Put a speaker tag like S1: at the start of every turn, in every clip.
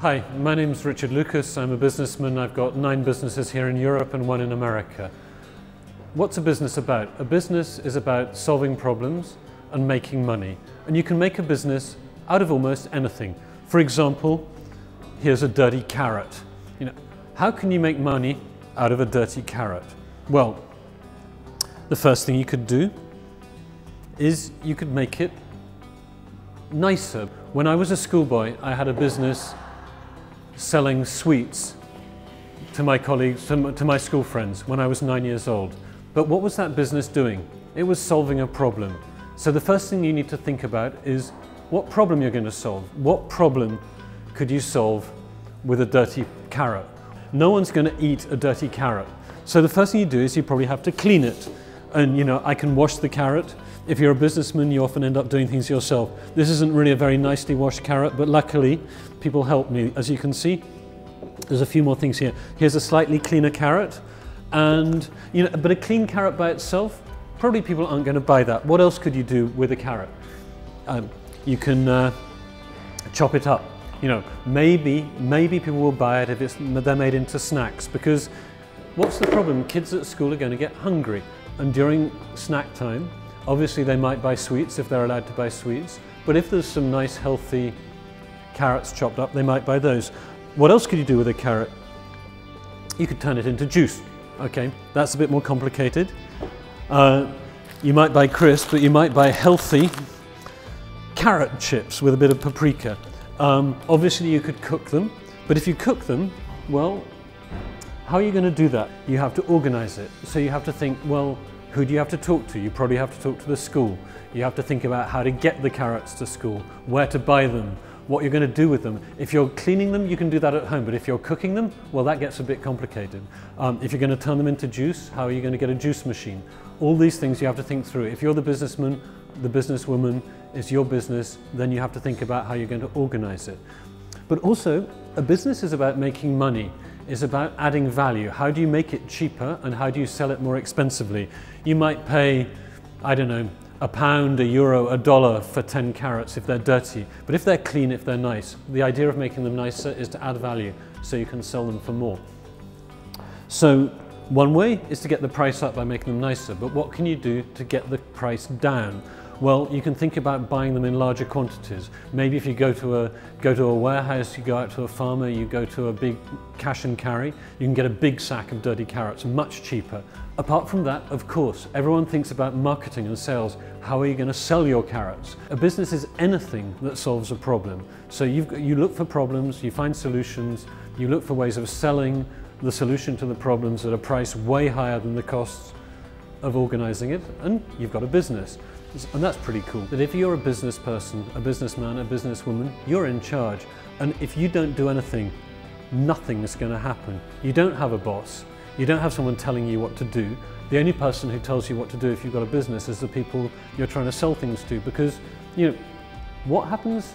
S1: Hi, my name's Richard Lucas. I'm a businessman. I've got 9 businesses here in Europe and 1 in America. What's a business about? A business is about solving problems and making money. And you can make a business out of almost anything. For example, here's a dirty carrot. How can you make money out of a dirty carrot? Well, the first thing you could do is you could make it nicer. When I was a schoolboy, I had a business selling sweets to my colleagues, to my school friends when I was 9 years old. But what was that business doing? It was solving a problem. So the first thing you need to think about is what problem you're going to solve. What problem could you solve with a dirty carrot? No one's going to eat a dirty carrot. So the first thing you do is you probably have to clean it. And I can wash the carrot. If you're a businessman, you often end up doing things yourself. This isn't really a very nicely washed carrot, but luckily people help me. As you can see, there's a few more things here. Here's a slightly cleaner carrot, and but a clean carrot by itself, probably people aren't going to buy that. What else could you do with a carrot? You can chop it up. Maybe people will buy it if they're made into snacks, because what's the problem? Kids at school are going to get hungry, and during snack time, obviously they might buy sweets if they're allowed to buy sweets, but if there's some nice healthy carrots chopped up, they might buy those. What else could you do with a carrot? You could turn it into juice. Okay, that's a bit more complicated. You might buy crisps, but you might buy healthy carrot chips with a bit of paprika. Obviously you could cook them, but if you cook them, well, how are you going to do that? You have to organize it. So you have to think, well, who do you have to talk to? You probably have to talk to the school. You have to think about how to get the carrots to school, where to buy them, what you're going to do with them. If you're cleaning them, you can do that at home, but if you're cooking them, well, that gets a bit complicated. If you're going to turn them into juice, how are you going to get a juice machine? All these things you have to think through. If you're the businessman, the businesswoman, it's your business, then you have to think about how you're going to organize it. But also, a business is about making money. It's about adding value. How do you make it cheaper and how do you sell it more expensively? You might pay, I don't know, £1, €1, $1 for 10 carrots if they're dirty, but if they're clean, if they're nice, the idea of making them nicer is to add value so you can sell them for more. So one way is to get the price up by making them nicer, but what can you do to get the price down? Well, you can think about buying them in larger quantities. Maybe if you go to a warehouse, you go out to a farmer, you go to a big cash and carry, you can get a big sack of dirty carrots, much cheaper. Apart from that, of course, everyone thinks about marketing and sales. How are you going to sell your carrots? A business is anything that solves a problem. So you look for problems, you find solutions, you look for ways of selling the solution to the problems at a price way higher than the costs of organizing it, and you've got a business. And that's pretty cool. That if you're a business person, a businessman, a businesswoman, you're in charge. And if you don't do anything, nothing's going to happen. You don't have a boss. You don't have someone telling you what to do. The only person who tells you what to do if you've got a business is the people you're trying to sell things to, because, what happens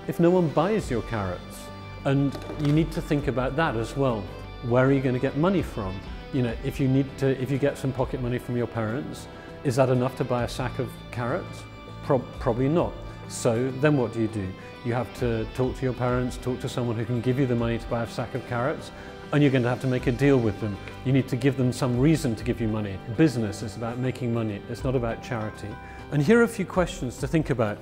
S1: if no one buys your carrots? And you need to think about that as well. Where are you going to get money from? If you get some pocket money from your parents, is that enough to buy a sack of carrots? Probably not. So then what do? You have to talk to your parents, talk to someone who can give you the money to buy a sack of carrots, and you're going to have to make a deal with them. You need to give them some reason to give you money. Business is about making money, it's not about charity. And here are a few questions to think about.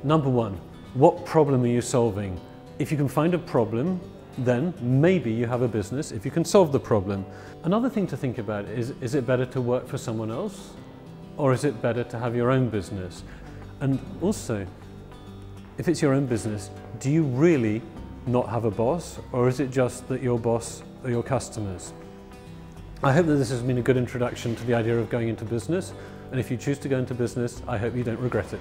S1: Number 1, what problem are you solving? If you can find a problem, then maybe you have a business if you can solve the problem. Another thing to think about is it better to work for someone else? Or is it better to have your own business? And also, if it's your own business, do you really not have a boss? Or is it just that your boss are your customers? I hope that this has been a good introduction to the idea of going into business. And if you choose to go into business, I hope you don't regret it.